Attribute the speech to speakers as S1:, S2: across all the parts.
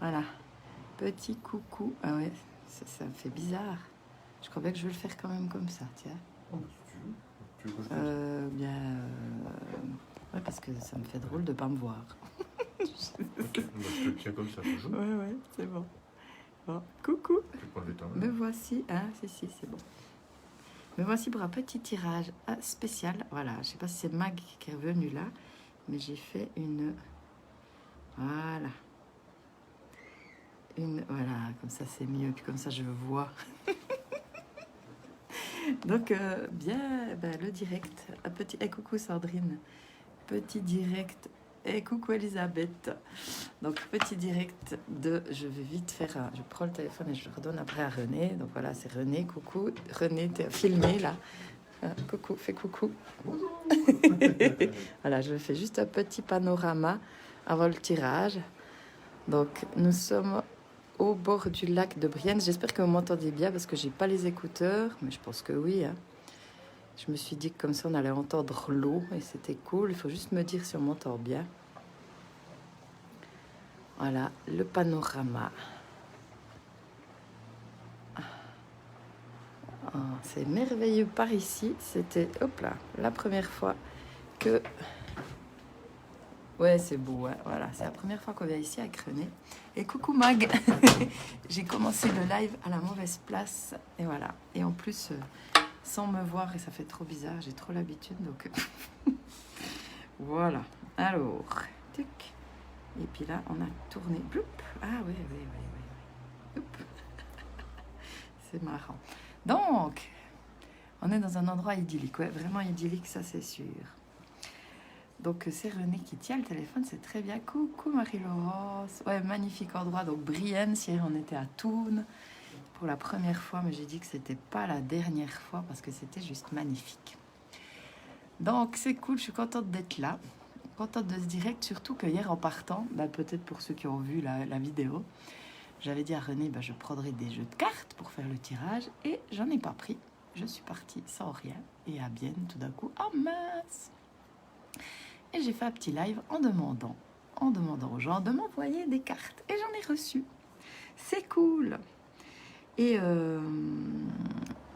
S1: Voilà. Petit coucou. Ah ouais, ça me fait bizarre. Je crois bien que je vais le faire quand même comme ça, tiens.
S2: Oh, si tu veux. Tu veux que je te dise
S1: Ouais, parce que ça me fait drôle de pas me voir.
S2: Ok, bah, je te tiens comme ça toujours.
S1: Ouais, c'est bon. Bon, coucou.
S2: Tu peux enlever ta main.
S1: Me voici. Ah, si, c'est bon. Me voici pour un petit tirage spécial. Voilà, je sais pas si c'est Mag qui est revenu là, mais j'ai fait une... Voilà. Voilà, comme ça c'est mieux, puis comme ça je vois. Donc, bien, ben, le direct. Un petit... coucou Sandrine. Petit direct. Coucou Elisabeth. Donc, petit direct de... Je vais vite faire... Je prends le téléphone et je le redonne après à René. Donc voilà, c'est René. Coucou. René, t'es filmé là. Coucou, fais coucou. Voilà, je fais juste un petit panorama avant le tirage. Donc, nous sommes au bord du lac de Brienne. J'espère que vous m'entendez bien parce que j'ai pas les écouteurs, mais je pense que oui. Hein. Je me suis dit que comme ça, on allait entendre l'eau et c'était cool. Il faut juste me dire si on m'entend bien. Voilà, le panorama. Ah, c'est merveilleux par ici. C'était, hop là, la première fois que... Ouais, c'est beau, hein. Voilà, c'est la première fois qu'on vient ici à René. Et coucou Mag. J'ai commencé le live à la mauvaise place. Et voilà. Et en plus, sans me voir, et ça fait trop bizarre, j'ai trop l'habitude, donc... Voilà. Alors, tic. Et puis là, on a tourné. Bloup. Ah oui. Oup. C'est marrant. Donc, on est dans un endroit idyllique. Ouais, vraiment idyllique, ça c'est sûr. Donc, c'est René qui tient le téléphone, c'est très bien. Coucou Marie-Laurence. Ouais, magnifique endroit. Donc, Brienne, hier on était à Thun pour la première fois, mais j'ai dit que c'était pas la dernière fois parce que c'était juste magnifique. Donc, c'est cool, je suis contente d'être là. Contente de ce direct, surtout que hier en partant, bah, peut-être pour ceux qui ont vu la vidéo, j'avais dit à René, bah, je prendrai des jeux de cartes pour faire le tirage et j'en ai pas pris. Je suis partie sans rien et à Bienne tout d'un coup, oh mince! Et j'ai fait un petit live en demandant aux gens de m'envoyer des cartes. Et j'en ai reçu. C'est cool. Et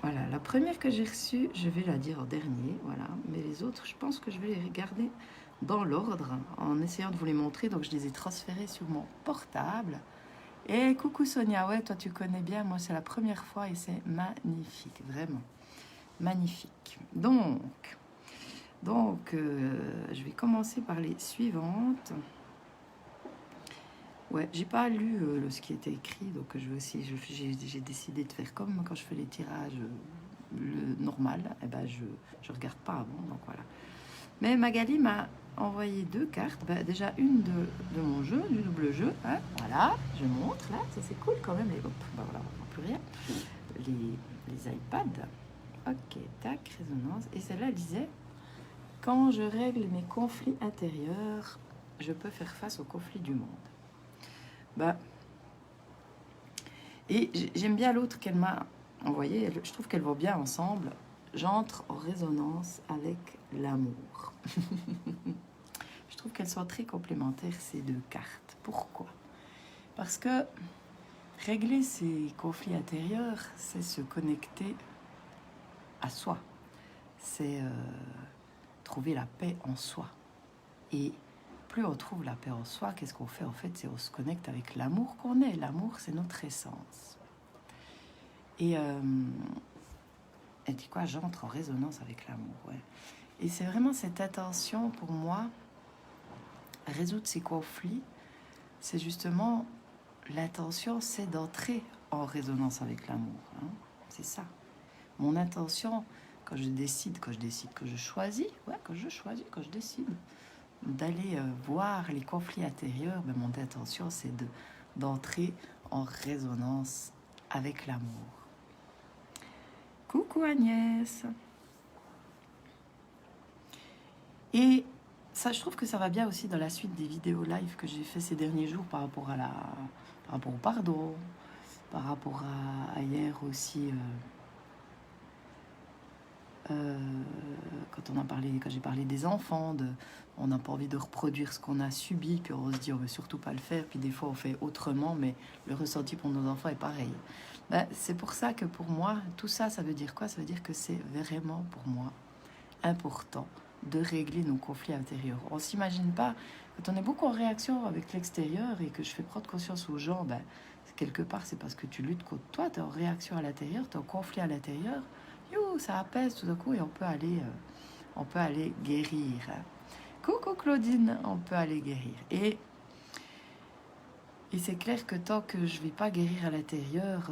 S1: voilà, la première que j'ai reçue, je vais la dire en dernier. Voilà. Mais les autres, je pense que je vais les regarder dans l'ordre en essayant de vous les montrer. Donc, je les ai transférés sur mon portable. Et coucou Sonia, ouais, toi tu connais bien. Moi, c'est la première fois et c'est magnifique. Vraiment magnifique. Donc, je vais commencer par les suivantes. Ouais, j'ai pas lu ce qui était écrit, donc j'ai décidé de faire comme quand je fais les tirages le normal. Et ben je regarde pas avant, donc voilà. Mais Magali m'a envoyé 2 cartes. Ben, déjà une de mon jeu, du double jeu. Hein, voilà, je montre là, ça c'est cool quand même. Et hop, ben voilà, on voit plus rien. Les iPads. Ok, tac, résonance. Et celle-là elle disait: quand je règle mes conflits intérieurs, je peux faire face aux conflits du monde. Bah, et j'aime bien l'autre qu'elle m'a envoyée. Je trouve qu'elles vont bien ensemble. J'entre en résonance avec l'amour. Je trouve qu'elles sont très complémentaires, ces 2 cartes. Pourquoi? Parce que régler ses conflits intérieurs, c'est se connecter à soi. C'est trouver la paix en soi. Et plus on trouve la paix en soi, qu'est-ce qu'on fait en fait? C'est on se connecte avec l'amour qu'on est. L'amour, c'est notre essence. Et elle dit quoi? J'entre en résonance avec l'amour. Ouais. Et c'est vraiment cette intention pour moi, résoudre ces conflits. C'est justement l'intention, c'est d'entrer en résonance avec l'amour. Hein. C'est ça. Mon intention, quand je décide, que je choisis, quand je décide d'aller voir les conflits intérieurs, ben, mon intention, c'est d'entrer en résonance avec l'amour. Coucou Agnès. Et ça, je trouve que ça va bien aussi dans la suite des vidéos live que j'ai fait ces derniers jours par rapport au pardon, par rapport à hier aussi Quand j'ai parlé des enfants, on n'a pas envie de reproduire ce qu'on a subi, qu'on se dit on veut surtout pas le faire, puis des fois on fait autrement, mais le ressenti pour nos enfants est pareil. Ben, c'est pour ça que pour moi, tout ça, ça veut dire quoi? Ça veut dire que c'est vraiment pour moi important de régler nos conflits intérieurs. On s'imagine pas, quand on est beaucoup en réaction avec l'extérieur et que je fais prendre conscience aux gens, ben, quelque part c'est parce que tu luttes contre toi, tu es en réaction à l'intérieur, tu es en conflit à l'intérieur, ça apaise tout d'un coup et on peut aller guérir. Coucou Claudine, on peut aller guérir. Et c'est clair que tant que je ne vais pas guérir à l'intérieur,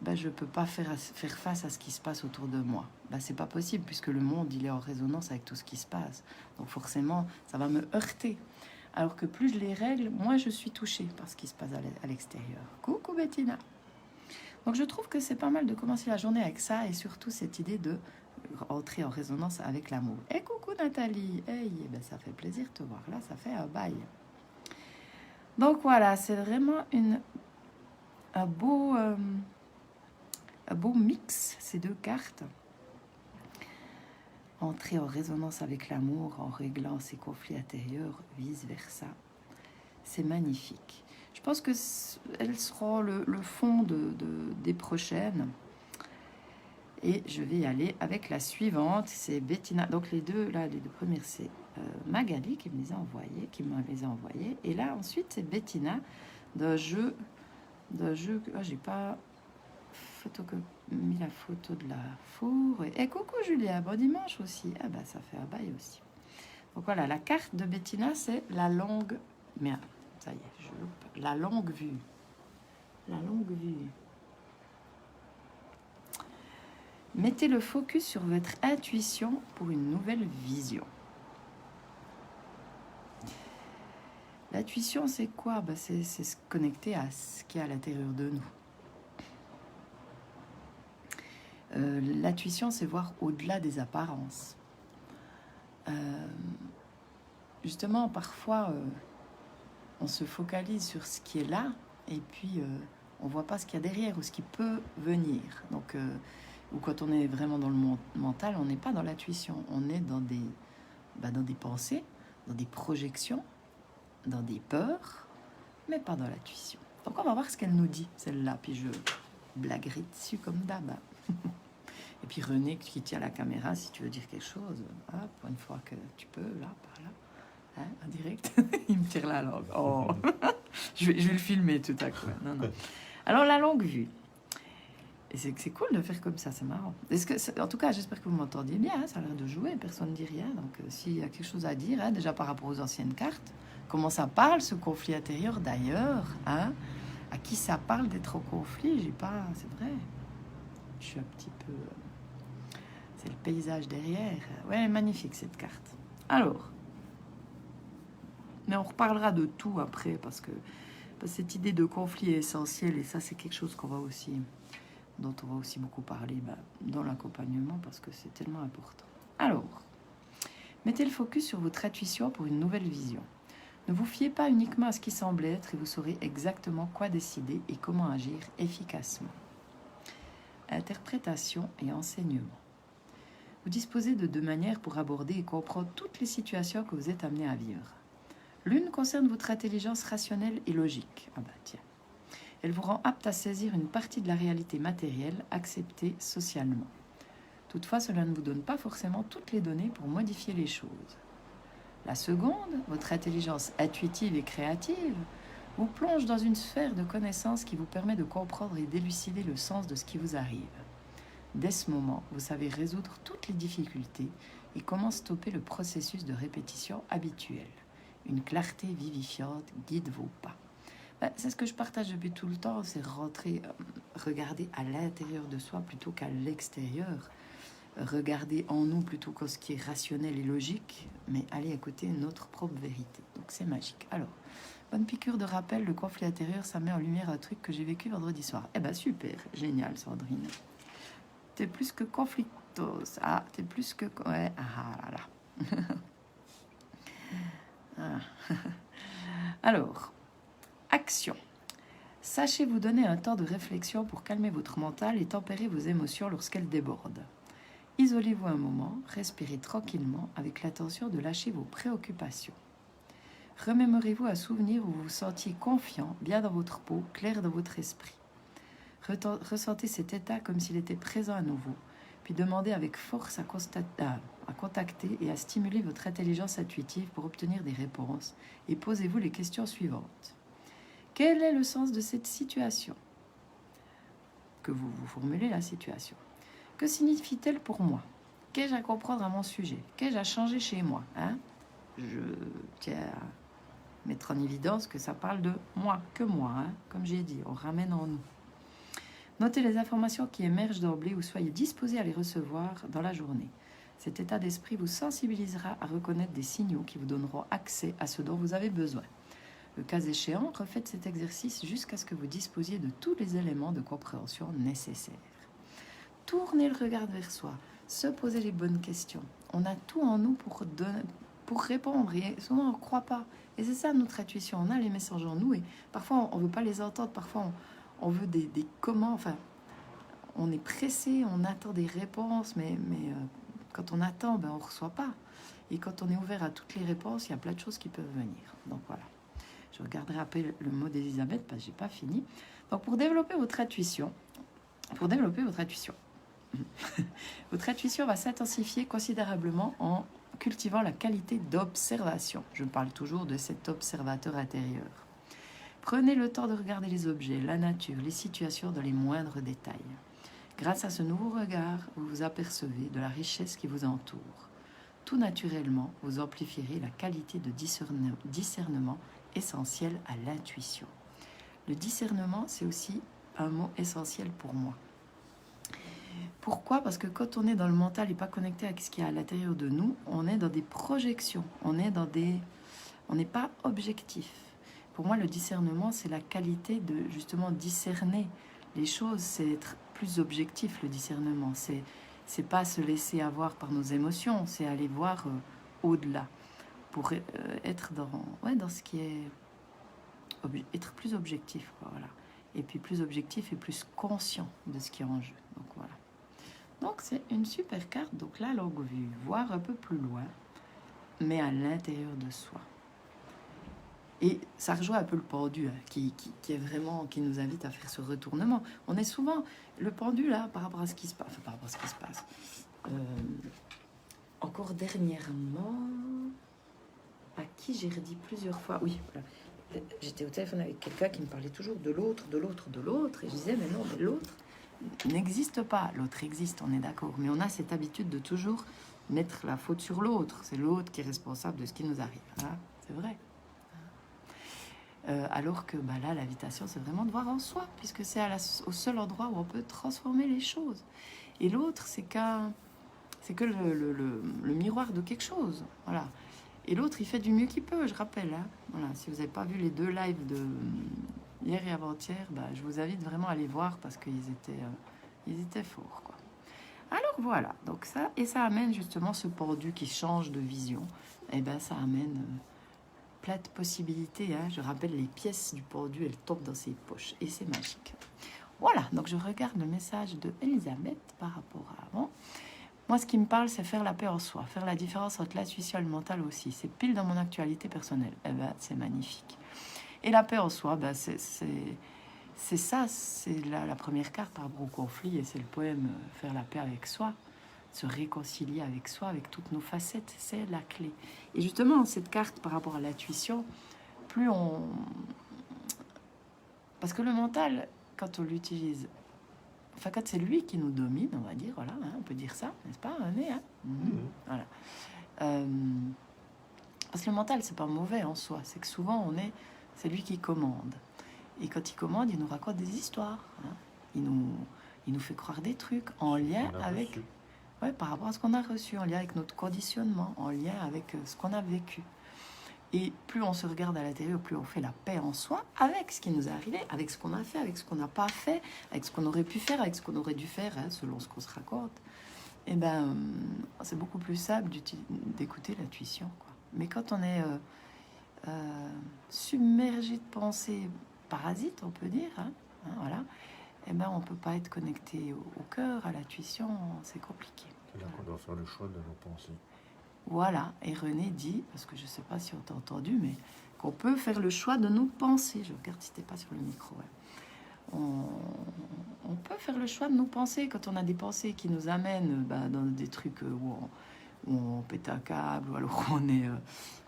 S1: je ne peux pas faire face à ce qui se passe autour de moi. C'est pas possible puisque le monde il est en résonance avec tout ce qui se passe. Donc forcément, ça va me heurter. Alors que plus je les règle, moins je suis touchée par ce qui se passe à l'extérieur. Coucou Bettina. Donc je trouve que c'est pas mal de commencer la journée avec ça et surtout cette idée de entrer en résonance avec l'amour. Et coucou Nathalie, hey, ça fait plaisir de te voir. Là, ça fait un bail. Donc voilà, c'est vraiment un beau mix, ces deux cartes. Entrer en résonance avec l'amour en réglant ses conflits intérieurs, vice-versa. C'est magnifique. Je pense que elles seront le fond des prochaines. Et je vais y aller avec la suivante, c'est Bettina. Donc les deux premières, c'est Magali qui me les a envoyées, Et là, ensuite, c'est Bettina d'un jeu j'ai pas mis la photo de la fourre. Et coucou Julia, bon dimanche aussi. Ah bah ça fait un bail aussi. Donc voilà, la carte de Bettina, c'est la longue... Merde, ça y est, je loupe. La longue vue. La longue vue. Mettez le focus sur votre intuition pour une nouvelle vision. L'intuition, c'est quoi? C'est se connecter à ce qui est à l'intérieur de nous. L'intuition, c'est voir au-delà des apparences. Justement, parfois, on se focalise sur ce qui est là et puis on voit pas ce qu'il y a derrière ou ce qui peut venir. Donc, ou quand on est vraiment dans le mental, on n'est pas dans l'intuition. On est dans des pensées, dans des projections, dans des peurs, mais pas dans l'intuition. Donc, on va voir ce qu'elle nous dit, celle-là. Puis je blaguerai dessus comme d'hab. Et puis René qui tient la caméra, si tu veux dire quelque chose, pour une fois que tu peux, là, par là, en direct, il me tire la langue. Oh. je vais le filmer tout à coup. Non. Alors la longue vue. Et c'est cool de faire comme ça, c'est marrant. En tout cas, j'espère que vous m'entendiez bien, ça a l'air de jouer, personne ne dit rien. Donc s'il y a quelque chose à dire, déjà par rapport aux anciennes cartes, comment ça parle ce conflit intérieur d'ailleurs, à qui ça parle d'être au conflit, c'est vrai. Je suis un petit peu... C'est le paysage derrière. Ouais, magnifique cette carte. Alors, mais on reparlera de tout après parce que cette idée de conflit est essentielle et ça c'est quelque chose dont on va aussi beaucoup parler dans l'accompagnement parce que c'est tellement important. Alors, mettez le focus sur votre intuition pour une nouvelle vision. Ne vous fiez pas uniquement à ce qui semble être et vous saurez exactement quoi décider et comment agir efficacement. Interprétation et enseignement. Vous disposez de deux manières pour aborder et comprendre toutes les situations que vous êtes amené à vivre. L'une concerne votre intelligence rationnelle et logique. Tiens. Elle vous rend apte à saisir une partie de la réalité matérielle acceptée socialement. Toutefois, cela ne vous donne pas forcément toutes les données pour modifier les choses. La seconde, votre intelligence intuitive et créative, vous plonge dans une sphère de connaissances qui vous permet de comprendre et d'élucider le sens de ce qui vous arrive. Dès ce moment, vous savez résoudre toutes les difficultés et comment stopper le processus de répétition habituel. Une clarté vivifiante guide vos pas. C'est ce que je partage depuis tout le temps, c'est regarder à l'intérieur de soi plutôt qu'à l'extérieur. Regarder en nous plutôt que ce qui est rationnel et logique, mais aller écouter notre propre vérité. Donc c'est magique. Alors, bonne piqûre de rappel, le conflit intérieur, ça met en lumière un truc que j'ai vécu vendredi soir. Super, génial Sandrine. T'es plus que conflictos. T'es plus que... Ouais, là. Alors, action. Sachez vous donner un temps de réflexion pour calmer votre mental et tempérer vos émotions lorsqu'elles débordent. Isolez-vous un moment, respirez tranquillement avec l'intention de lâcher vos préoccupations. Remémorez-vous un souvenir où vous vous sentiez confiant, bien dans votre peau, clair dans votre esprit. Ressentez cet état comme s'il était présent à nouveau, puis demandez avec force à contacter et à stimuler votre intelligence intuitive pour obtenir des réponses, et posez-vous les questions suivantes. Quel est le sens de cette situation? Que vous formulez la situation. Que signifie-t-elle pour moi? Qu'ai-je à comprendre à mon sujet? Qu'ai-je à changer chez moi? Je tiens à mettre en évidence que ça parle de moi, que moi, comme j'ai dit, on ramène en nous. Notez les informations qui émergent d'emblée ou soyez disposés à les recevoir dans la journée. Cet état d'esprit vous sensibilisera à reconnaître des signaux qui vous donneront accès à ce dont vous avez besoin. Le cas échéant, refaites cet exercice jusqu'à ce que vous disposiez de tous les éléments de compréhension nécessaires. Tournez le regard vers soi, se poser les bonnes questions. On a tout en nous pour répondre et souvent on ne croit pas. Et c'est ça notre intuition, on a les messages en nous et parfois on ne veut pas les entendre, parfois on veut des comment, enfin on est pressé, on attend des réponses, mais quand on attend, on ne reçoit pas. Et quand on est ouvert à toutes les réponses, il y a plein de choses qui peuvent venir. Donc voilà. Je regarderai après le mot d'Elisabeth parce que j'ai pas fini. Donc pour développer votre intuition, votre intuition va s'intensifier considérablement en cultivant la qualité d'observation. Je parle toujours de cet observateur intérieur. Prenez le temps de regarder les objets, la nature, les situations dans les moindres détails. Grâce à ce nouveau regard, vous vous apercevez de la richesse qui vous entoure. Tout naturellement, vous amplifierez la qualité de discernement essentiel à l'intuition. Le discernement, c'est aussi un mot essentiel pour moi. Pourquoi? Parce que quand on est dans le mental et pas connecté à ce qu'il y a à l'intérieur de nous, on est dans des projections, on n'est pas objectif. Pour moi, le discernement, c'est la qualité de justement discerner les choses, c'est être plus objectif, le discernement. C'est pas se laisser avoir par nos émotions, c'est aller voir au-delà pour être dans ce qui est être plus objectif, quoi, voilà. Et puis plus objectif et plus conscient de ce qui est en jeu. Donc voilà. Donc c'est une super carte. Donc la longue vue, voir un peu plus loin, mais à l'intérieur de soi. Et ça rejoint un peu le pendu qui est vraiment, qui nous invite à faire ce retournement. On est souvent le pendu là par rapport à ce qui se passe. Encore dernièrement, à qui j'ai redit plusieurs fois, oui, voilà. J'étais au téléphone avec quelqu'un qui me parlait toujours de l'autre, et je disais, mais non, mais l'autre n'existe pas. L'autre existe, on est d'accord, mais on a cette habitude de toujours mettre la faute sur l'autre. C'est l'autre qui est responsable de ce qui nous arrive. C'est vrai. Alors que là, l'invitation, c'est vraiment de voir en soi, puisque c'est au seul endroit où on peut transformer les choses. Et l'autre, c'est que le miroir de quelque chose. Voilà. Et l'autre, il fait du mieux qu'il peut, je rappelle. Voilà. Si vous n'avez pas vu les 2 lives de hier et avant-hier, je vous invite vraiment à les voir parce qu'ils étaient forts, quoi. Alors voilà, donc ça amène justement ce pendu qui change de vision. Et ça amène plein de possibilités. Je rappelle, les pièces du pendu, elles tombent dans ses poches et c'est magique. Voilà, donc je regarde le message de Elisabeth par rapport à avant. Moi, ce qui me parle, c'est faire la paix en soi, faire la différence entre l'intuition et le mental aussi. C'est pile dans mon actualité personnelle. C'est magnifique. Et la paix en soi, c'est ça, c'est la première carte par rapport au conflit, et c'est le poème faire la paix avec soi, se réconcilier avec soi, avec toutes nos facettes, c'est la clé. Et justement, cette carte par rapport à l'intuition, parce que le mental, quand on l'utilise, enfin, quand c'est lui qui nous domine, on va dire, voilà, on peut dire ça, n'est-ce pas, Voilà. Parce que le mental, c'est pas mauvais en soi, c'est que souvent, c'est lui qui commande. Et quand il commande, il nous raconte des histoires. Il nous fait croire des trucs en lien avec... Ouais, par rapport à ce qu'on a reçu, en lien avec notre conditionnement, en lien avec ce qu'on a vécu. Et plus on se regarde à l'intérieur, plus on fait la paix en soi avec ce qui nous est arrivé, avec ce qu'on a fait, avec ce qu'on n'a pas fait, avec ce qu'on aurait pu faire, avec ce qu'on aurait dû faire, selon ce qu'on se raconte. Et c'est beaucoup plus simple d'écouter l'intuition, quoi. Mais quand on est submergé de pensées parasites, on peut dire, voilà, on peut pas être connecté au cœur, à l'intuition, c'est compliqué.
S2: C'est là qu'on doit faire le choix de nos pensées.
S1: Voilà, et René dit, parce que je ne sais pas si on t'a entendu, mais qu'on peut faire le choix de nos pensées. Je regarde si t'es pas sur le micro. Ouais. On peut faire le choix de nos pensées quand on a des pensées qui nous amènent dans des trucs où on pète un câble, ou alors on est,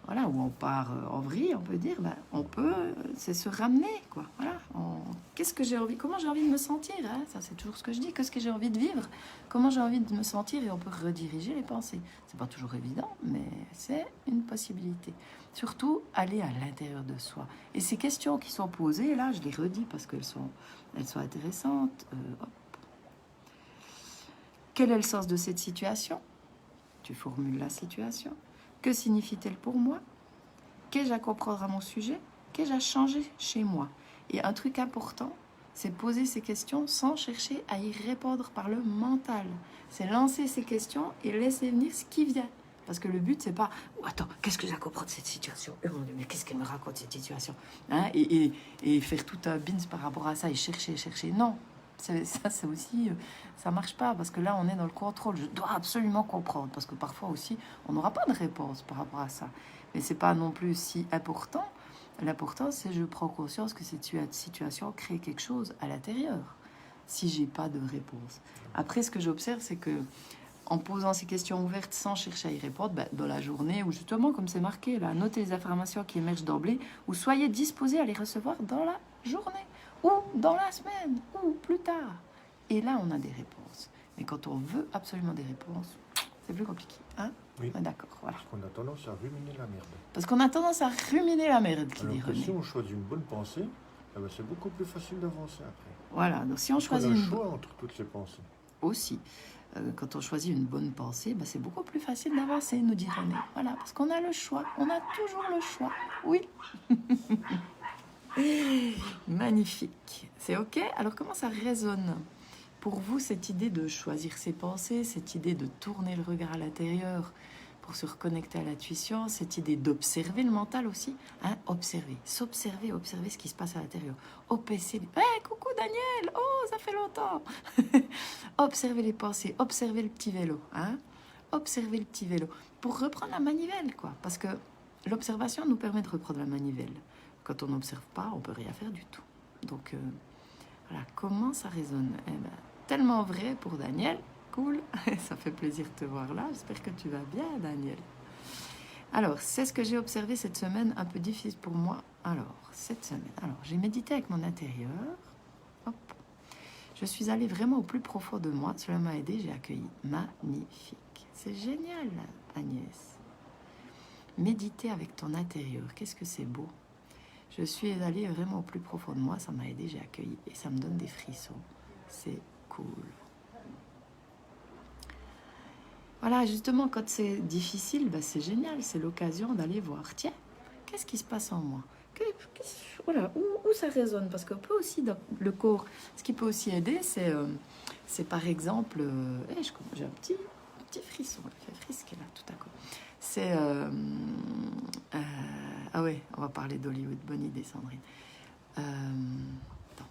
S1: voilà, où on part en vrille, on peut dire, on peut, c'est se ramener, quoi. Voilà, qu'est-ce que j'ai envie, comment j'ai envie de me sentir, hein, ça c'est toujours ce que je dis, qu'est-ce que j'ai envie de vivre, comment j'ai envie de me sentir, et on peut rediriger les pensées. C'est pas toujours évident, mais c'est une possibilité. Surtout, aller à l'intérieur de soi. Et ces questions qui sont posées, là, je les redis parce qu'elles sont intéressantes. Hop. Quel est le sens de cette situation ? Tu formules la situation. Que signifie-t-elle pour moi? Qu'ai-je à comprendre à mon sujet? Qu'ai-je à changer chez moi? Et un truc important, c'est poser ces questions sans chercher à y répondre par le mental. C'est lancer ces questions et laisser venir ce qui vient. Parce que le but, c'est pas « Attends, qu'est-ce que j'ai à comprendre de cette situation? Mais qu'est-ce qu'elle me raconte, cette situation ?» hein, et faire tout un bins par rapport à ça et chercher. Non, ça aussi, ça marche pas. Parce que là, on est dans le contrôle. Je dois absolument comprendre. Parce que parfois aussi, on n'aura pas de réponse par rapport à ça. Mais c'est pas non plus si important. L'important, c'est je prends conscience que cette situation crée quelque chose à l'intérieur. Si j'ai pas de réponse. Après, ce que j'observe, c'est que en posant ces questions ouvertes sans chercher à y répondre, dans la journée, ou justement, comme c'est marqué, là, notez les informations qui émergent d'emblée, ou soyez disposés à les recevoir dans la journée, ou dans la semaine, ou plus tard. Et là, on a des réponses. Mais quand on veut absolument des réponses, c'est plus compliqué. Hein?
S2: Oui.
S1: D'accord, voilà.
S2: Parce qu'on a tendance à ruminer la merde.
S1: Parce qu'on a tendance à ruminer la merde, qui
S2: alors
S1: dit
S2: que
S1: René.
S2: si on choisit une bonne pensée, c'est beaucoup plus facile d'avancer après.
S1: Voilà, donc si on
S2: Parce
S1: choisit
S2: qu'on a le
S1: une
S2: choix entre toutes ces pensées.
S1: aussi. Quand on choisit une bonne pensée, c'est beaucoup plus facile d'avancer, nous dit René. Voilà, parce qu'on a le choix. On a toujours le choix. Oui. Magnifique. C'est OK? Alors, comment ça résonne pour vous, cette idée de choisir ses pensées, cette idée de tourner le regard à l'intérieur pour se reconnecter à l'intuition, cette idée d'observer le mental aussi, hein, observer ce qui se passe à l'intérieur. Hey, coucou Daniel, oh, ça fait longtemps. Observer les pensées, observer le petit vélo, hein, observer le petit vélo, pour reprendre la manivelle, quoi, parce que l'observation nous permet de reprendre la manivelle. Quand on n'observe pas, on peut rien faire du tout. Donc, voilà, comment ça résonne? Tellement vrai pour Daniel. Cool, ça fait plaisir de te voir là. J'espère que tu vas bien, Daniel. Alors, c'est ce que j'ai observé cette semaine, un peu difficile pour moi. Alors, cette semaine, j'ai médité avec mon intérieur. Hop. Je suis allée vraiment au plus profond de moi. Cela m'a aidé, j'ai accueilli. Magnifique. C'est génial, Agnès. Méditer avec ton intérieur, qu'est-ce que c'est beau. Je suis allée vraiment au plus profond de moi, ça m'a aidé, j'ai accueilli. Et ça me donne des frissons. C'est cool. Voilà, justement, quand c'est difficile, c'est génial. C'est l'occasion d'aller voir. Tiens, qu'est-ce qui se passe en moi? Voilà, où ça résonne? Parce qu'on peut aussi, dans le corps, ce qui peut aussi aider, c'est par exemple... j'ai un petit frisson, il fait frisquer là, tout à coup. C'est... ah ouais, on va parler d'Hollywood. Bonne idée, Sandrine. Attends,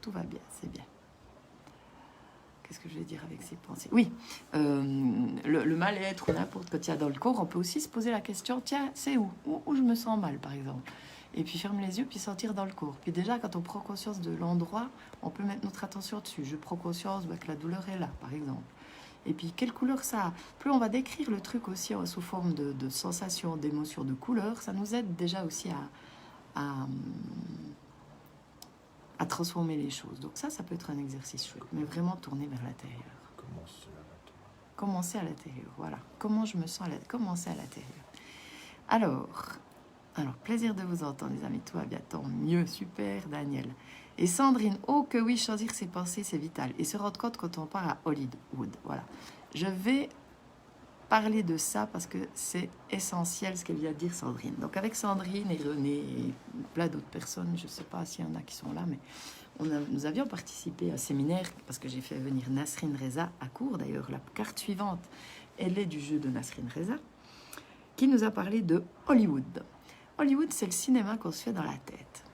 S1: tout va bien, c'est bien. Qu'est-ce que je vais dire avec ces pensées? Oui, le mal-être ou n'importe quand il y a dans le corps, on peut aussi se poser la question, tiens, c'est où je me sens mal, par exemple. Et puis ferme les yeux, puis sentir dans le corps. Puis déjà, quand on prend conscience de l'endroit, on peut mettre notre attention dessus. Je prends conscience que la douleur est là, par exemple. Et puis, quelle couleur ça a? Plus on va décrire le truc aussi sous forme de sensations, d'émotions, de couleurs, ça nous aide déjà aussi à transformer les choses. Donc ça peut être un exercice chouette, mais vraiment tourner vers l'intérieur. Commencer à l'intérieur, voilà. Comment je me sens commencer à l'intérieur. Alors, plaisir de vous entendre, les amis. Tout va bien, tant mieux. Super, Daniel. Et Sandrine, oh que oui, choisir ses pensées, c'est vital. Et se rendre compte quand on part à Hollywood. Voilà. Je vais parler de ça parce que c'est essentiel ce qu'elle vient de dire, Sandrine. Donc, avec Sandrine et René et plein d'autres personnes, je ne sais pas s'il y en a qui sont là, mais nous avions participé à un séminaire parce que j'ai fait venir Nasrin Reza à court. D'ailleurs, la carte suivante, elle est du jeu de Nasrin Reza, qui nous a parlé de Hollywood. Hollywood, c'est le cinéma qu'on se fait dans la tête.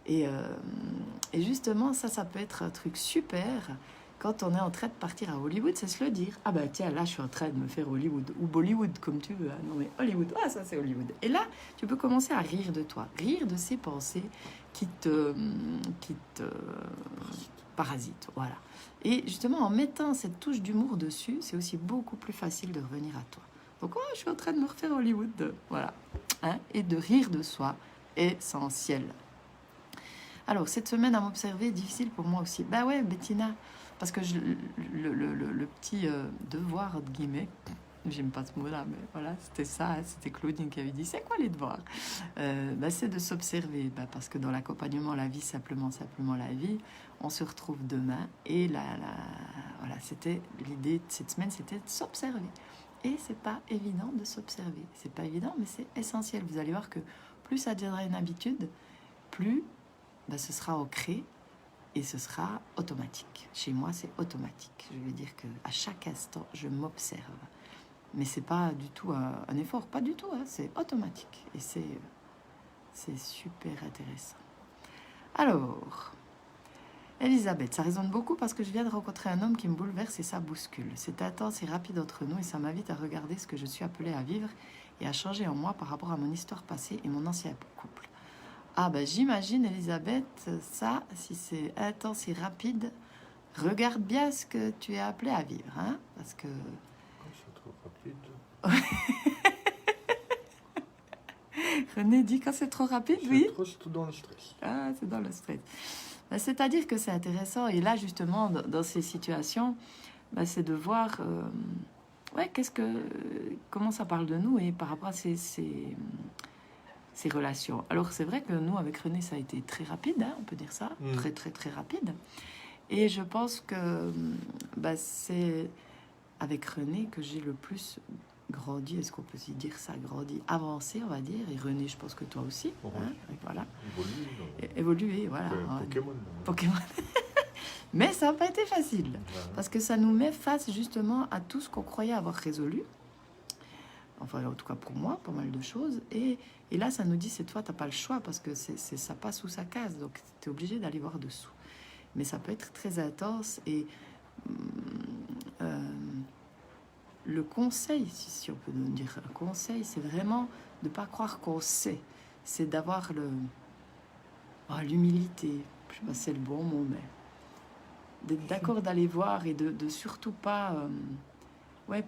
S1: Et justement, ça peut être un truc super quand on est en train de partir à Hollywood, c'est se le dire. Ah bah tiens, là je suis en train de me faire Hollywood, ou Bollywood, comme tu veux. Ah non mais Hollywood, ah ça c'est Hollywood. Et là, tu peux commencer à rire de toi, rire de ces pensées qui te parasitent, voilà. Et justement, en mettant cette touche d'humour dessus, c'est aussi beaucoup plus facile de revenir à toi. Donc, oh, je suis en train de me refaire Hollywood, voilà. Hein, et de rire de soi, essentiel. Alors, cette semaine à m'observer, difficile pour moi aussi. Bah ouais, Bettina, parce que le petit devoir, entre guillemets, j'aime pas ce mot-là, mais voilà, c'était ça, hein, c'était Claudine qui avait dit, c'est quoi les devoirs? C'est de s'observer, parce que dans l'accompagnement, la vie, simplement la vie, on se retrouve demain, et voilà, c'était l'idée de cette semaine, c'était de s'observer. Et c'est pas évident de s'observer, c'est pas évident, mais c'est essentiel. Vous allez voir que plus ça deviendra une habitude, plus ce sera ancré et ce sera automatique. Chez moi, c'est automatique. Je veux dire qu'à chaque instant, je m'observe. Mais c'est pas du tout un effort, pas du tout, hein, c'est automatique. Et c'est super intéressant. Alors, Elisabeth, ça résonne beaucoup parce que je viens de rencontrer un homme qui me bouleverse et ça bouscule. C'est intense et rapide entre nous et ça m'invite à regarder ce que je suis appelée à vivre et à changer en moi par rapport à mon histoire passée et mon ancien couple. Ah j'imagine, Elisabeth, ça, si c'est intense et rapide, regarde bien ce que tu es appelée à vivre, hein, parce que...
S2: Quand c'est trop rapide...
S1: René dit quand c'est trop rapide, oui.
S2: C'est dans le stress.
S1: Ah, c'est dans le stress. C'est-à-dire que c'est intéressant. Et là, justement, dans ces situations, c'est de voir comment ça parle de nous et par rapport à ces relations. Alors, c'est vrai que nous, avec René, ça a été très rapide, hein, on peut dire ça. Très, très, très rapide. Et je pense que c'est avec René que j'ai le plus grandi, est-ce qu'on peut s'y dire ça, grandi, avancé, on va dire, et René, je pense que toi aussi, hein, voilà. Évoluer, voilà. Pokémon. Mais ça n'a pas été facile, parce que ça nous met face justement à tout ce qu'on croyait avoir résolu, enfin en tout cas pour moi, pas mal de choses, et là ça nous dit, c'est toi, t'as pas le choix, parce que ça passe ou ça casse, donc tu es obligé d'aller voir dessous. Mais ça peut être très intense, et... le conseil, si on peut nous dire un conseil, c'est vraiment de ne pas croire qu'on sait. C'est d'avoir l'humilité, je sais pas si c'est le bon mot, mais d'être d'accord d'aller voir et de surtout pas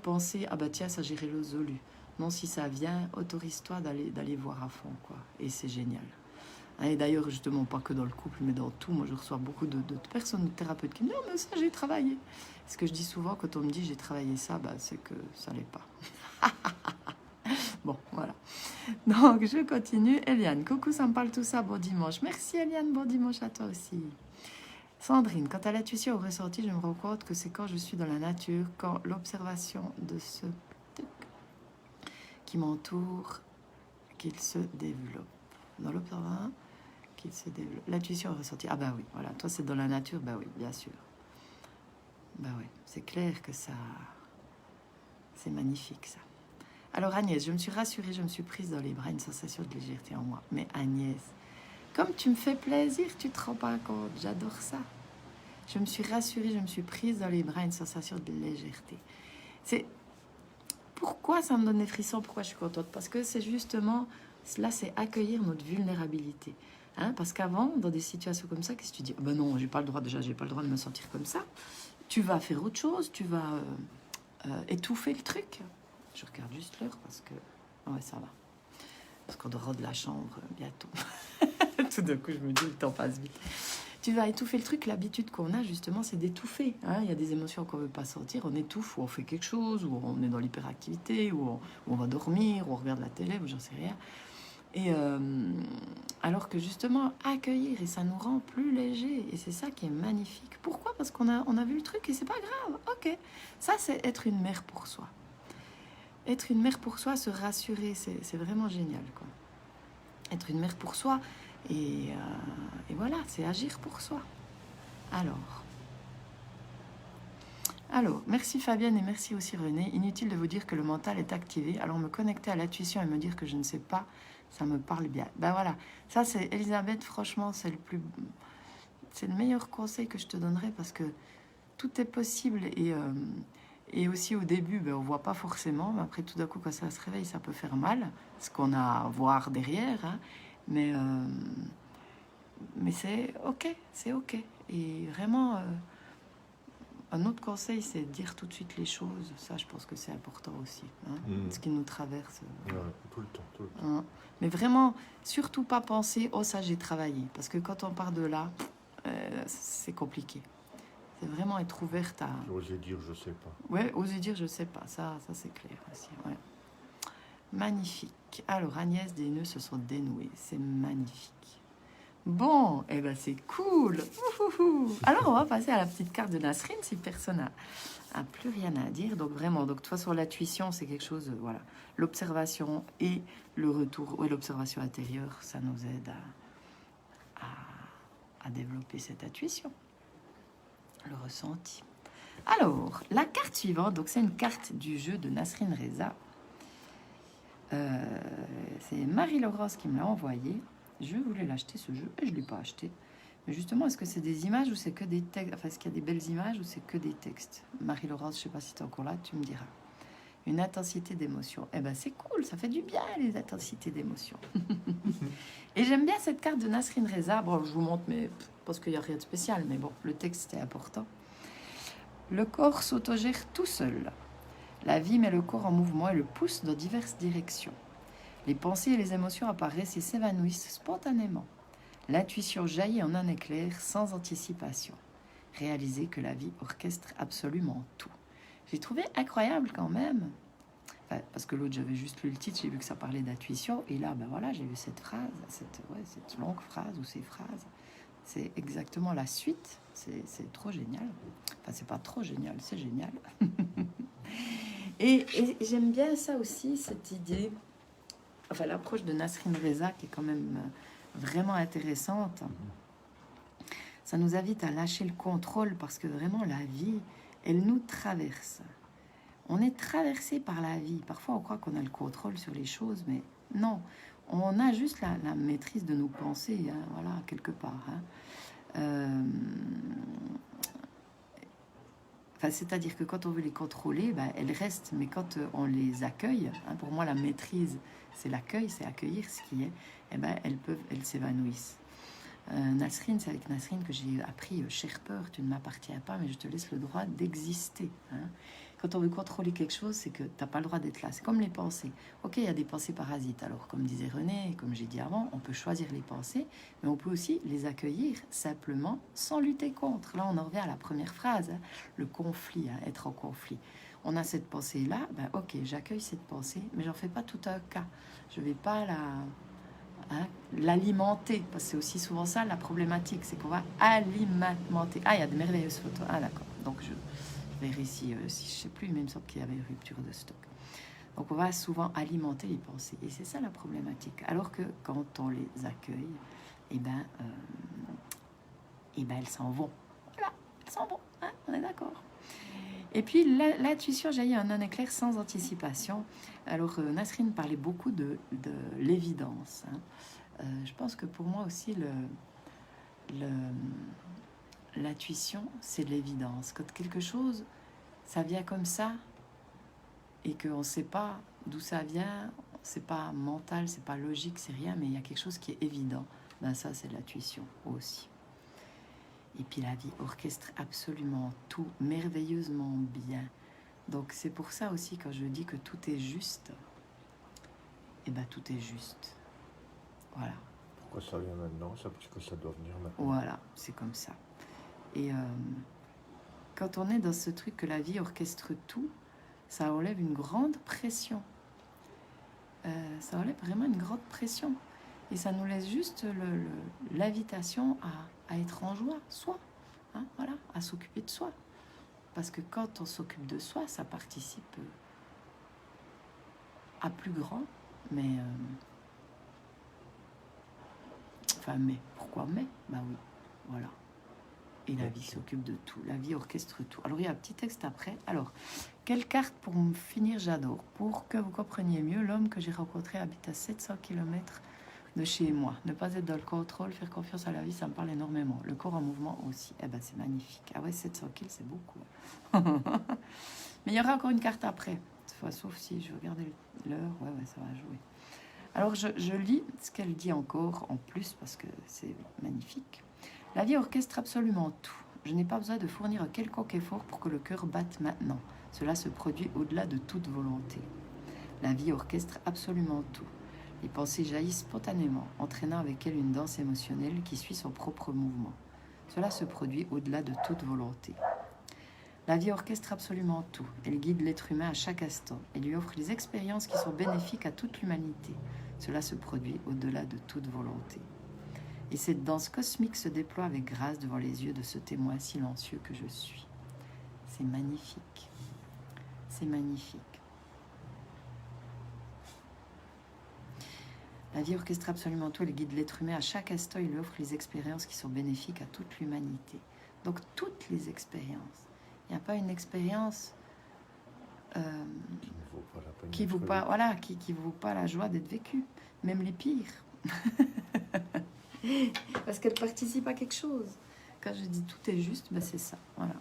S1: penser, ah bah tiens, ça j'ai résolu. Non, si ça vient, autorise-toi d'aller voir à fond, quoi. Et c'est génial. Et d'ailleurs, justement, pas que dans le couple, mais dans tout. Moi, je reçois beaucoup de personnes, de thérapeutes qui me disent « Non, mais ça, j'ai travaillé. » Ce que je dis souvent, quand on me dit « J'ai travaillé ça », c'est que ça l'est pas. Bon, voilà. Donc, je continue. Eliane, coucou, ça me parle tout ça. Bon dimanche. Merci, Eliane. Bon dimanche à toi aussi. Sandrine, quant à l'intuition au ressenti, je me rends compte que c'est quand je suis dans la nature, quand l'observation de ce qui m'entoure, qu'il se développe. Dans l'observation, qu'il se développe. L'intuition ressentie. Ah bah oui, voilà. Toi, c'est dans la nature. Bah oui, bien sûr. Bah oui, c'est clair que ça... C'est magnifique, ça. Alors, Agnès, je me suis rassurée, je me suis prise dans les bras, une sensation de légèreté en moi. Mais Agnès, comme tu me fais plaisir, tu te rends pas compte. J'adore ça. Je me suis rassurée, je me suis prise dans les bras, une sensation de légèreté. C'est... Pourquoi ça me donne des frissons? Pourquoi je suis contente? Parce que c'est justement... Là, c'est accueillir notre vulnérabilité. Hein, parce qu'avant, dans des situations comme ça, qu'est-ce que tu dis? Ben non, j'ai pas le droit, déjà, j'ai pas le droit de me sentir comme ça. Tu vas faire autre chose, tu vas étouffer le truc. Je regarde juste l'heure parce que... Ouais, ça va. Parce qu'on doit rendre la chambre bientôt. Tout d'un coup, je me dis, le temps passe vite. Tu vas étouffer le truc. L'habitude qu'on a, justement, c'est d'étouffer. Hein, il y a des émotions qu'on ne veut pas sentir. On étouffe ou on fait quelque chose, ou on est dans l'hyperactivité, ou on va dormir, ou on regarde la télé, ou j'en sais rien. Et alors que justement, accueillir, et ça nous rend plus légers. Et c'est ça qui est magnifique. Pourquoi? Parce qu'on a vu le truc et c'est pas grave. Ok. Ça, c'est être une mère pour soi. Être une mère pour soi, se rassurer, c'est vraiment génial, quoi. Être une mère pour soi, et voilà, c'est agir pour soi. Alors, merci Fabienne et merci aussi René. Inutile de vous dire que le mental est activé. Alors, me connecter à l'intuition et me dire que je ne sais pas, ça me parle bien. Ben voilà, ça c'est Elisabeth, franchement, c'est le meilleur conseil que je te donnerais parce que tout est possible. Et aussi au début, ben, on voit pas forcément. Mais après, tout d'un coup, quand ça se réveille, ça peut faire mal. Ce qu'on a à voir derrière. Hein. Mais, euh, mais c'est OK. C'est OK. Et vraiment, un autre conseil, c'est de dire tout de suite les choses. Ça, je pense que c'est important aussi. Hein, ce qui nous traverse.
S2: Ouais, tout le temps, tout le temps.
S1: Hein. Mais vraiment, surtout pas penser, oh ça j'ai travaillé. Parce que quand on part de là, c'est compliqué. C'est vraiment être ouverte à...
S2: Oser dire je sais pas.
S1: Ouais, oser dire je sais pas. Ça c'est clair aussi. Ouais. Magnifique. Alors Agnès, des nœuds se sont dénoués. C'est magnifique. Bon, eh ben c'est cool. Ouhouhou. Alors on va passer à la petite carte de Nasrine si personne a plus rien à dire. Donc vraiment, donc toi sur l'intuition, c'est quelque chose, voilà. L'observation et le retour, ouais, l'observation intérieure, ça nous aide à développer cette intuition, le ressenti. Alors, la carte suivante, donc c'est une carte du jeu de Nasrine Reza. C'est Marie-Laurence qui me l'a envoyé. Je voulais l'acheter ce jeu et je ne l'ai pas acheté. Mais justement, est-ce que c'est des images ou c'est que des textes? Enfin, est-ce qu'il y a des belles images ou c'est que des textes? Marie-Laurence, je ne sais pas si tu es encore là, tu me diras. Une intensité d'émotion. Eh ben, c'est cool, ça fait du bien, les intensités d'émotion. Et j'aime bien cette carte de Nasrine Reza. Bon, je vous montre, mais parce qu'il n'y a rien de spécial. Mais bon, le texte est important. Le corps s'autogère tout seul. La vie met le corps en mouvement et le pousse dans diverses directions. Les pensées et les émotions apparaissent et s'évanouissent spontanément. L'intuition jaillit en un éclair sans anticipation. Réaliser que la vie orchestre absolument tout. J'ai trouvé incroyable quand même. Enfin, parce que l'autre, j'avais juste lu le titre, j'ai vu que ça parlait d'intuition. Et là, ben voilà, j'ai vu cette phrase, cette longue phrase ou ces phrases. C'est exactement la suite. C'est trop génial. Enfin, c'est pas trop génial, c'est génial. et j'aime bien ça aussi, cette idée... Enfin, l'approche de Nasrine Reza qui est quand même vraiment intéressante. Ça nous invite à lâcher le contrôle parce que vraiment la vie, elle nous traverse. On est traversé par la vie. Parfois, on croit qu'on a le contrôle sur les choses, mais non. On a juste la maîtrise de nos pensées, hein, voilà, quelque part. Hein. Enfin, c'est-à-dire que quand on veut les contrôler, ben, elles restent, mais quand on les accueille, hein, pour moi la maîtrise, c'est l'accueil, c'est accueillir ce qui est, et ben, elles s'évanouissent. Nasrine, c'est avec Nasrine que j'ai appris chère peur, tu ne m'appartiens pas, mais je te laisse le droit d'exister. Hein. Quand on veut contrôler quelque chose, c'est que tu n'as pas le droit d'être là. C'est comme les pensées. Ok, il y a des pensées parasites. Alors, comme disait René, comme j'ai dit avant, on peut choisir les pensées, mais on peut aussi les accueillir simplement sans lutter contre. Là, on en revient à la première phrase, hein, le conflit, hein, être en conflit. On a cette pensée-là, ben, ok, j'accueille cette pensée, mais j'en fais pas tout un cas. Je vais pas l'alimenter, parce que c'est aussi souvent ça la problématique, c'est qu'on va alimenter. Ah, il y a de merveilleuses photos. Ah, d'accord. Donc, je vérifie si je sais plus, mais il me semble qu'il y avait une rupture de stock. Donc, on va souvent alimenter les pensées. Et c'est ça la problématique. Alors que quand on les accueille, eh ben, elles s'en vont. Voilà, elles s'en vont. Hein, on est d'accord. Et puis, l'intuition jaillit en un éclair sans anticipation. Alors, Nasrine parlait beaucoup de l'évidence. Hein. Je pense que pour moi aussi, l'intuition, c'est de l'évidence. Quand quelque chose, ça vient comme ça, et qu'on ne sait pas d'où ça vient, c'est pas mental, c'est pas logique, c'est rien, mais il y a quelque chose qui est évident. Ben ça, c'est l'intuition aussi. Et puis la vie orchestre absolument tout, merveilleusement bien. Donc c'est pour ça aussi, quand je dis que tout est juste, et ben tout est juste. Voilà.
S2: Pourquoi ça vient maintenant? Ça, parce que ça doit venir maintenant.
S1: Voilà, c'est comme ça. Et quand on est dans ce truc que la vie orchestre tout, ça enlève une grande pression. Ça enlève vraiment une grande pression. Et ça nous laisse juste l'invitation à être en joie, soi. Hein, voilà, à s'occuper de soi. Parce que quand on s'occupe de soi, ça participe à plus grand. Mais... Enfin, mais, pourquoi mais? Bah oui, voilà. Et la vie s'occupe de tout, la vie orchestre tout. Alors, il y a un petit texte après. Alors, quelle carte pour me finir j'adore? Pour que vous compreniez mieux, l'homme que j'ai rencontré habite à 700 km de chez moi. Ne pas être dans le contrôle, faire confiance à la vie, ça me parle énormément. Le corps en mouvement aussi. Eh ben, c'est magnifique. Ah ouais, 700 kills, c'est beaucoup. Mais il y aura encore une carte après. Sauf si je regardais l'heure. Ouais, ça va jouer. Alors, je lis ce qu'elle dit encore en plus parce que c'est magnifique. La vie orchestre absolument tout. Je n'ai pas besoin de fournir quelconque effort pour que le cœur batte maintenant. Cela se produit au-delà de toute volonté. La vie orchestre absolument tout. Les pensées jaillissent spontanément, entraînant avec elles une danse émotionnelle qui suit son propre mouvement. Cela se produit au-delà de toute volonté. La vie orchestre absolument tout. Elle guide l'être humain à chaque instant et lui offre les expériences qui sont bénéfiques à toute l'humanité. Cela se produit au-delà de toute volonté. Et cette danse cosmique se déploie avec grâce devant les yeux de ce témoin silencieux que je suis. C'est magnifique. C'est magnifique. La vie orchestre absolument tout, elle guide l'être humain à chaque instant, il lui offre les expériences qui sont bénéfiques à toute l'humanité. Donc toutes les expériences. Il n'y a pas une expérience qui vaut pas la joie d'être vécue, même les pires. Parce qu'elle participe à quelque chose. Quand je dis tout est juste, ben c'est ça. Voilà.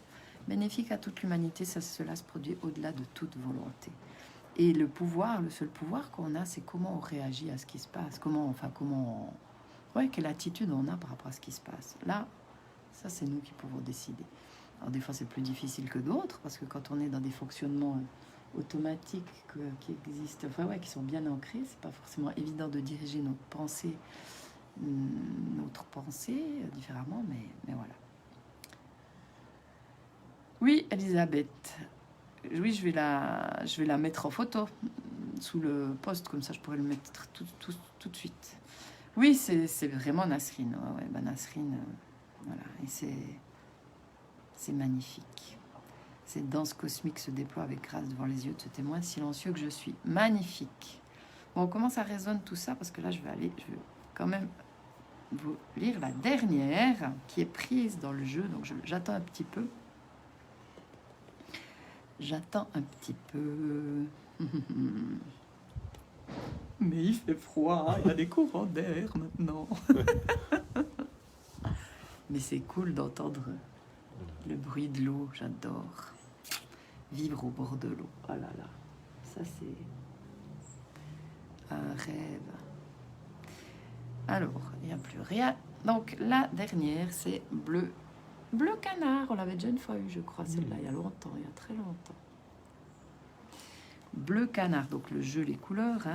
S1: Bénéfique à toute l'humanité, cela se produit au-delà de toute volonté. Et le pouvoir, le seul pouvoir qu'on a, c'est comment on réagit à ce qui se passe. Quelle attitude on a par rapport à ce qui se passe. Là, ça c'est nous qui pouvons décider. Alors des fois c'est plus difficile que d'autres, parce que quand on est dans des fonctionnements automatiques qui existent, qui sont bien ancrés, c'est pas forcément évident de diriger notre pensée différemment, mais voilà. Oui, Elisabeth. Oui, je vais la mettre en photo sous le post, comme ça je pourrais le mettre tout de suite. Oui, c'est vraiment Nasrine. Nasrine, voilà. Et c'est magnifique. Cette danse cosmique se déploie avec grâce devant les yeux de ce témoin silencieux que je suis. Magnifique. Bon, comment ça résonne tout ça? Parce que là, je vais quand même vous lire la dernière qui est prise dans le jeu. Donc, j'attends un petit peu. Mais il fait froid, il y a des courants d'air maintenant. Mais c'est cool d'entendre le bruit de l'eau, j'adore. Vivre au bord de l'eau, oh là là, ça c'est un rêve. Alors, il n'y a plus rien. Donc la dernière, c'est bleu canard. On l'avait déjà une fois eu, je crois, celle-là, il y a longtemps, il y a très longtemps. Bleu canard, donc le jeu, les couleurs.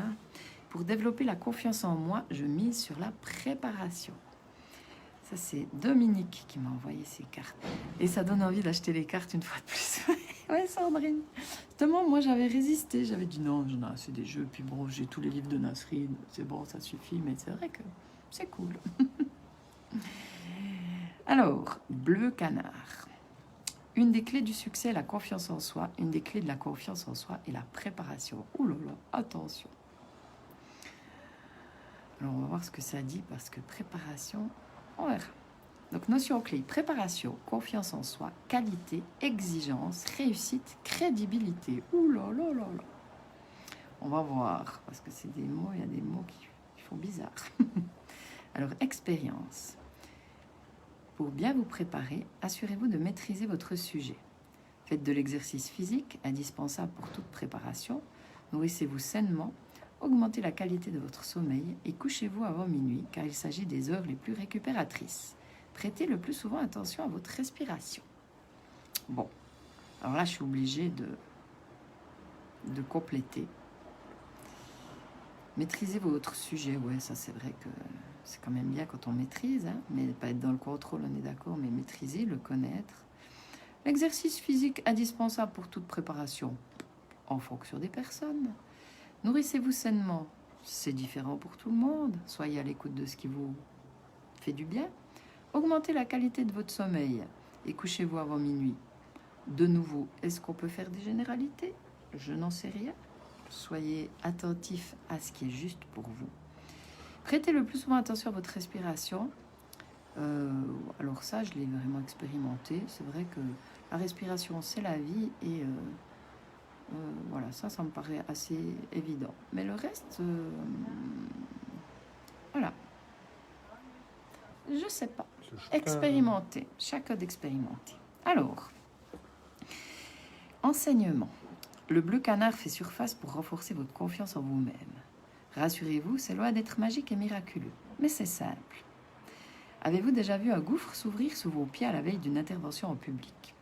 S1: Pour développer la confiance en moi, je mise sur la préparation. Ça, c'est Dominique qui m'a envoyé ces cartes. Et ça donne envie d'acheter les cartes une fois de plus. Ouais, Sandrine. Justement, moi, j'avais résisté. J'avais dit non, j'en ai assez des jeux. Puis bon, j'ai tous les livres de Nasrine. C'est bon, ça suffit. Mais c'est vrai que c'est cool. Alors, bleu canard. Une des clés du succès est la confiance en soi. Une des clés de la confiance en soi est la préparation. Ouh là là, attention. Alors, on va voir ce que ça dit parce que préparation, on verra. Donc, notion clé, préparation, confiance en soi, qualité, exigence, réussite, crédibilité. Ouh là là là là. On va voir, parce que c'est des mots, il y a des mots qui font bizarre. Alors, expérience. Pour bien vous préparer, assurez-vous de maîtriser votre sujet. Faites de l'exercice physique, indispensable pour toute préparation. Nourrissez-vous sainement. Augmentez la qualité de votre sommeil et couchez-vous avant minuit, car il s'agit des heures les plus récupératrices. Prêtez le plus souvent attention à votre respiration. Bon, alors là, je suis obligée de compléter. Maîtrisez votre sujet. Ouais, ça, c'est vrai que c'est quand même bien quand on maîtrise, mais pas être dans le contrôle, on est d'accord, mais maîtriser, le connaître. L'exercice physique indispensable pour toute préparation, en fonction des personnes. Nourrissez-vous sainement. C'est différent pour tout le monde. Soyez à l'écoute de ce qui vous fait du bien. Augmentez la qualité de votre sommeil et couchez-vous avant minuit. De nouveau, est-ce qu'on peut faire des généralités? Je n'en sais rien. Soyez attentif à ce qui est juste pour vous. Prêtez le plus souvent attention à votre respiration. Alors ça, je l'ai vraiment expérimenté. C'est vrai que la respiration, c'est la vie et voilà, ça me paraît assez évident. Mais le reste, Voilà. Je sais pas.
S2: C'est juste
S1: Expérimenter. Chacun d'expérimenter. Alors, enseignement. Le bleu canard fait surface pour renforcer votre confiance en vous-même. Rassurez-vous, c'est loin d'être magique et miraculeux, mais c'est simple. Avez-vous déjà vu un gouffre s'ouvrir sous vos pieds à la veille d'une intervention en public?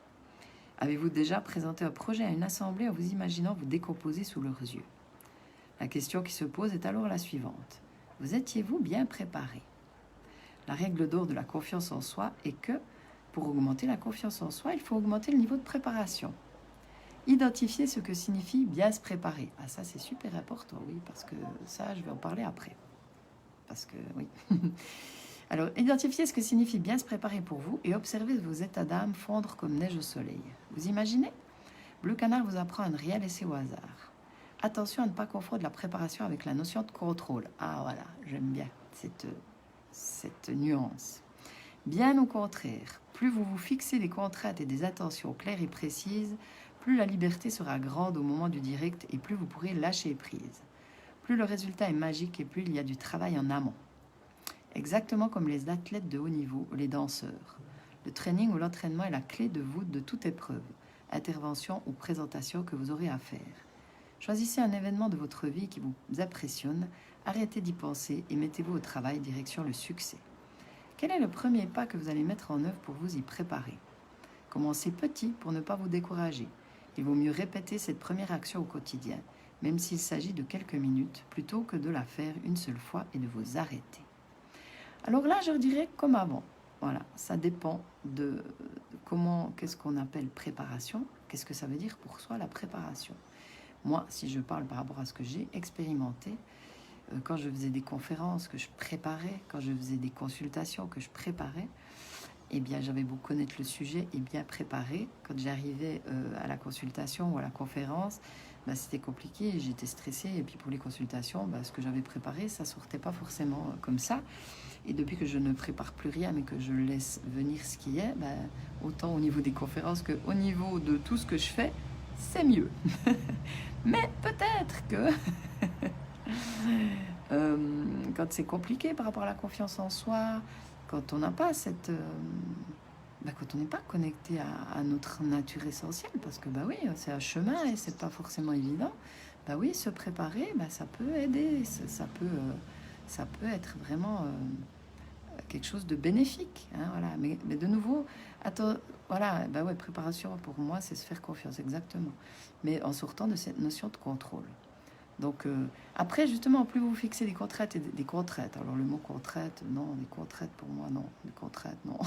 S1: Avez-vous déjà présenté un projet à une assemblée en vous imaginant vous décomposer sous leurs yeux? La question qui se pose est alors la suivante. Vous étiez-vous bien préparé? La règle d'or de la confiance en soi est que, pour augmenter la confiance en soi, il faut augmenter le niveau de préparation. Identifier ce que signifie bien se préparer. Ah, ça, c'est super important, oui, parce que ça, je vais en parler après. Parce que, oui. Alors, identifiez ce que signifie bien se préparer pour vous et observez vos états d'âme fondre comme neige au soleil. Vous imaginez? Bleu Canard vous apprend à ne rien laisser au hasard. Attention à ne pas confondre la préparation avec la notion de contrôle. Ah, voilà, j'aime bien cette nuance. Bien au contraire, plus vous vous fixez des contraintes et des attentions claires et précises, plus la liberté sera grande au moment du direct et plus vous pourrez lâcher prise. Plus le résultat est magique et plus il y a du travail en amont. Exactement comme les athlètes de haut niveau ou les danseurs. Le training ou l'entraînement est la clé de voûte de toute épreuve, intervention ou présentation que vous aurez à faire. Choisissez un événement de votre vie qui vous impressionne, arrêtez d'y penser et mettez-vous au travail direction le succès. Quel est le premier pas que vous allez mettre en œuvre pour vous y préparer? Commencez petit pour ne pas vous décourager. Il vaut mieux répéter cette première action au quotidien, même s'il s'agit de quelques minutes, plutôt que de la faire une seule fois et de vous arrêter. Alors là, je dirais comme avant. Voilà, ça dépend de comment, qu'est-ce qu'on appelle préparation, qu'est-ce que ça veut dire pour soi la préparation. Moi, si je parle par rapport à ce que j'ai expérimenté, quand je faisais des conférences que je préparais, quand je faisais des consultations que je préparais, eh bien, j'avais beau connaître le sujet et bien préparer. Quand j'arrivais à la consultation ou à la conférence, bah, c'était compliqué, j'étais stressée. Et puis pour les consultations, bah, ce que j'avais préparé, ça sortait pas forcément comme ça. Et depuis que je ne prépare plus rien, mais que je laisse venir ce qui est, bah, autant au niveau des conférences qu'au niveau de tout ce que je fais, c'est mieux. Mais peut-être que quand c'est compliqué par rapport à la confiance en soi, quand on n'a pas quand on n'est pas connecté à notre nature essentielle, parce que bah oui, c'est un chemin et c'est pas forcément évident. Bah oui, se préparer, bah, ça peut aider, ça peut être vraiment quelque chose de bénéfique, hein, voilà. Mais de nouveau, attends, voilà, bah ouais, préparation pour moi, c'est se faire confiance, exactement. Mais en sortant de cette notion de contrôle. Donc après, justement, plus vous fixez des contraintes et des contraintes. Alors le mot contrainte, non, des contraintes pour moi, non, des contraintes, non.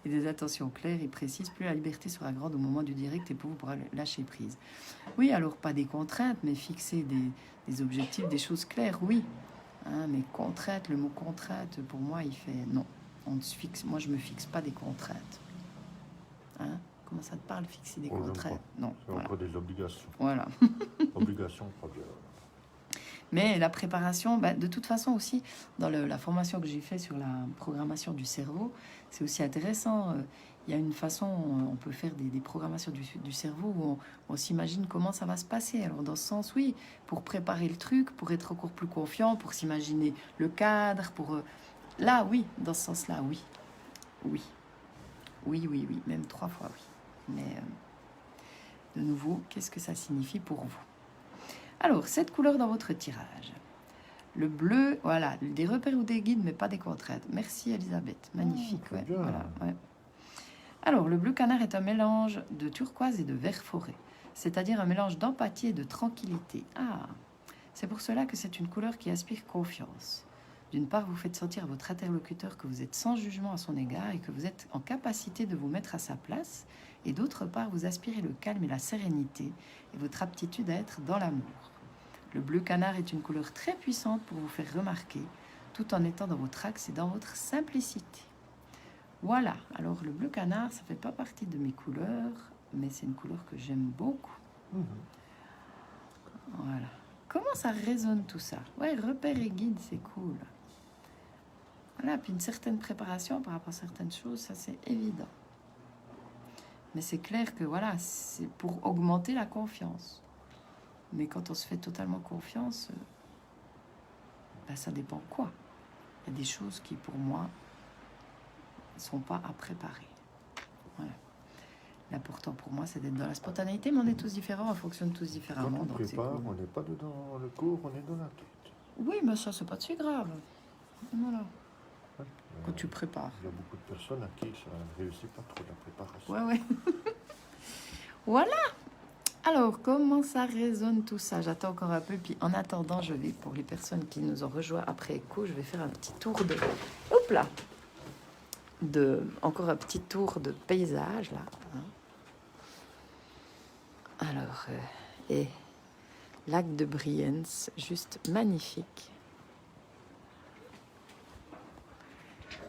S1: Et des attentions claires et précises, plus la liberté sera grande au moment du direct et plus vous pourrez lâcher prise. Oui, alors pas des contraintes, mais fixer des objectifs, des choses claires, oui. Hein, mais contrainte, le mot contrainte, pour moi, il fait non. On se fixe, moi, je me fixe pas des contraintes. Hein? Comment ça te parle, fixer des contraintes? Non.
S2: C'est encore des obligations.
S1: Voilà.
S2: Obligations, pas bien.
S1: Mais la préparation, bah, de toute façon aussi, dans la formation que j'ai faite sur la programmation du cerveau, c'est aussi intéressant. Il y a une façon, on peut faire des programmations du cerveau où on s'imagine comment ça va se passer. Alors dans ce sens, oui, pour préparer le truc, pour être encore plus confiant, pour s'imaginer le cadre, là, oui, dans ce sens-là, oui. Oui. Oui, oui, oui, même 3 fois, oui. Mais de nouveau, qu'est-ce que ça signifie pour vous? Alors, cette couleur dans votre tirage. Le bleu, voilà, des repères ou des guides, mais pas des contraintes. Merci Elisabeth, magnifique. Ouais, voilà, ouais. Alors, le bleu canard est un mélange de turquoise et de vert forêt, c'est-à-dire un mélange d'empathie et de tranquillité. Ah, c'est pour cela que c'est une couleur qui inspire confiance. D'une part, vous faites sentir à votre interlocuteur que vous êtes sans jugement à son égard et que vous êtes en capacité de vous mettre à sa place. Et d'autre part, vous aspirez le calme et la sérénité et votre aptitude à être dans l'amour. Le bleu canard est une couleur très puissante pour vous faire remarquer, tout en étant dans votre axe et dans votre simplicité. Voilà, alors le bleu canard, ça fait pas partie de mes couleurs, mais c'est une couleur que j'aime beaucoup. Voilà. Comment ça résonne tout ça? Ouais, repères et guides, c'est cool. Voilà, puis une certaine préparation par rapport à certaines choses, ça c'est évident. Mais c'est clair que voilà, c'est pour augmenter la confiance. Mais quand on se fait totalement confiance, ça dépend quoi. Il y a des choses qui, pour moi, ne sont pas à préparer. Voilà. L'important pour moi, c'est d'être dans la spontanéité, mais on est tous différents, on fonctionne tous
S2: Quand
S1: différemment.
S2: on
S1: Donc c'est
S2: prépare,
S1: cool.
S2: on n'est pas dedans le cours, on est dans la tête.
S1: Oui, mais ça, c'est pas si grave. Voilà.
S2: Ouais.
S1: Quand tu prépares.
S2: Il y a beaucoup de personnes à qui ça ne réussit pas trop la préparation.
S1: Ouais, ouais. Voilà. Alors, comment ça résonne tout ça? J'attends encore un peu. Puis en attendant, je vais, pour les personnes qui nous ont rejoints après coup, je vais faire un petit tour de... Hop là! Encore un petit tour de paysage, là. Hein. Alors, et lac de Brienz, juste magnifique.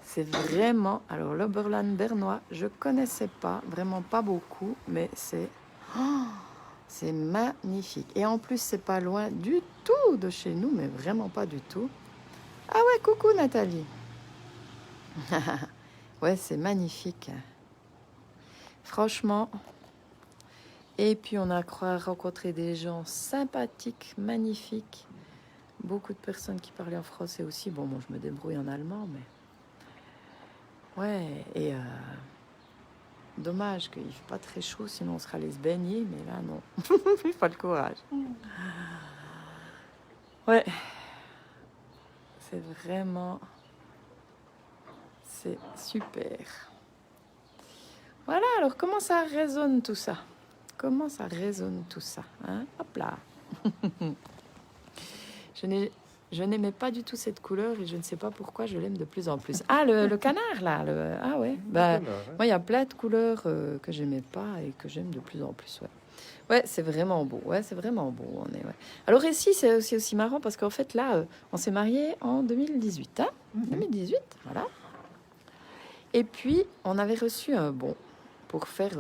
S1: C'est vraiment... Alors, l'Oberland bernois, je connaissais pas, vraiment pas beaucoup, mais c'est... Oh, c'est magnifique. Et en plus, c'est pas loin du tout de chez nous, mais vraiment pas du tout. Ah ouais, coucou Nathalie. Ouais, c'est magnifique. Franchement. Et puis, on a rencontré des gens sympathiques, magnifiques. Beaucoup de personnes qui parlaient en français aussi. Bon, moi, je me débrouille en allemand, mais... Ouais, et... Dommage qu'il ne fait pas très chaud, sinon on sera allé se baigner, mais là, non. Pas le courage. Ouais. C'est vraiment... C'est super. Voilà, alors comment ça résonne tout ça? Comment ça résonne tout ça, hein? Hop là. Je n'aimais pas du tout cette couleur et je ne sais pas pourquoi je l'aime de plus en plus. Ah, le canard, là. Ah ouais. Bah, moi, il y a plein de couleurs que j'aimais pas et que j'aime de plus en plus. Ouais, ouais, c'est vraiment beau. Ouais, c'est vraiment beau. Ouais. Alors ici, c'est aussi marrant parce qu'en fait, là, on s'est mariés en 2018. Hein, 2018, voilà. Et puis, on avait reçu un bon pour faire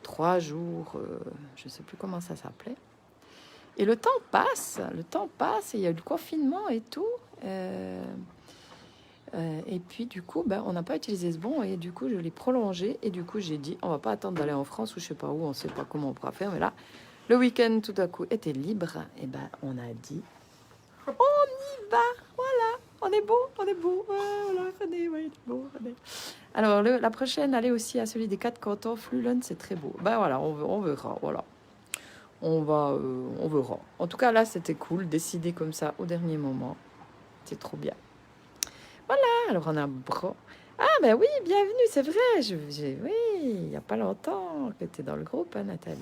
S1: 3 jours, je ne sais plus comment ça s'appelait. Et le temps passe, et il y a eu le confinement et tout. Et puis, du coup, on n'a pas utilisé ce bon, et du coup, je l'ai prolongé. Et du coup, j'ai dit, on va pas attendre d'aller en France ou je sais pas où, on sait pas comment on pourra faire. Mais là, le week-end, tout à coup, était libre. Et on a dit, on y va, voilà, on est beau. Voilà, René, ouais, il est beau, René. Alors, la prochaine, aller aussi à celui des 4 cantons, Flulen, c'est très beau. Voilà, on verra, voilà. On verra. En tout cas, là, c'était cool, décider comme ça au dernier moment. C'est trop bien. Voilà, alors on a bro. Ah, ben oui, bienvenue, c'est vrai. Oui, il n'y a pas longtemps que tu es dans le groupe, hein, Nathalie.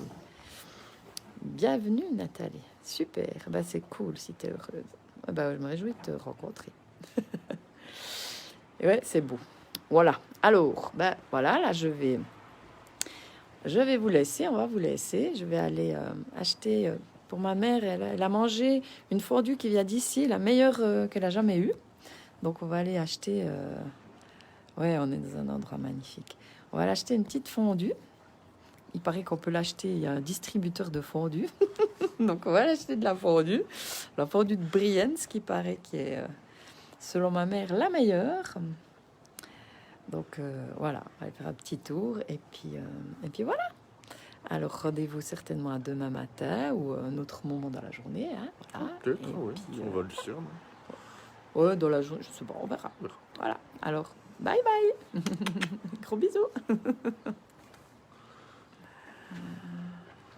S1: Bienvenue, Nathalie. Super, c'est cool si tu es heureuse. Je me réjouis de te rencontrer. Et ouais, c'est beau. Voilà, alors, voilà, là, je vais vous laisser, on va vous laisser. Je vais aller acheter pour ma mère. Elle a mangé une fondue qui vient d'ici, la meilleure qu'elle a jamais eue. Donc, on va aller acheter... Ouais, on est dans un endroit magnifique. On va aller acheter une petite fondue. Il paraît qu'on peut l'acheter. Il y a un distributeur de fondue. Donc, on va aller acheter de la fondue. La fondue de Brienz, qui paraît qui est, selon ma mère, la meilleure. Donc, voilà, on va aller faire un petit tour. Et puis voilà. Alors, rendez-vous certainement à demain matin ou un autre moment dans la journée. Hein, voilà.
S2: Peut-être, oui. On va le dire.
S1: Ouais, dans la journée, je sais pas, on verra. Voilà. Alors, bye bye. Gros bisous.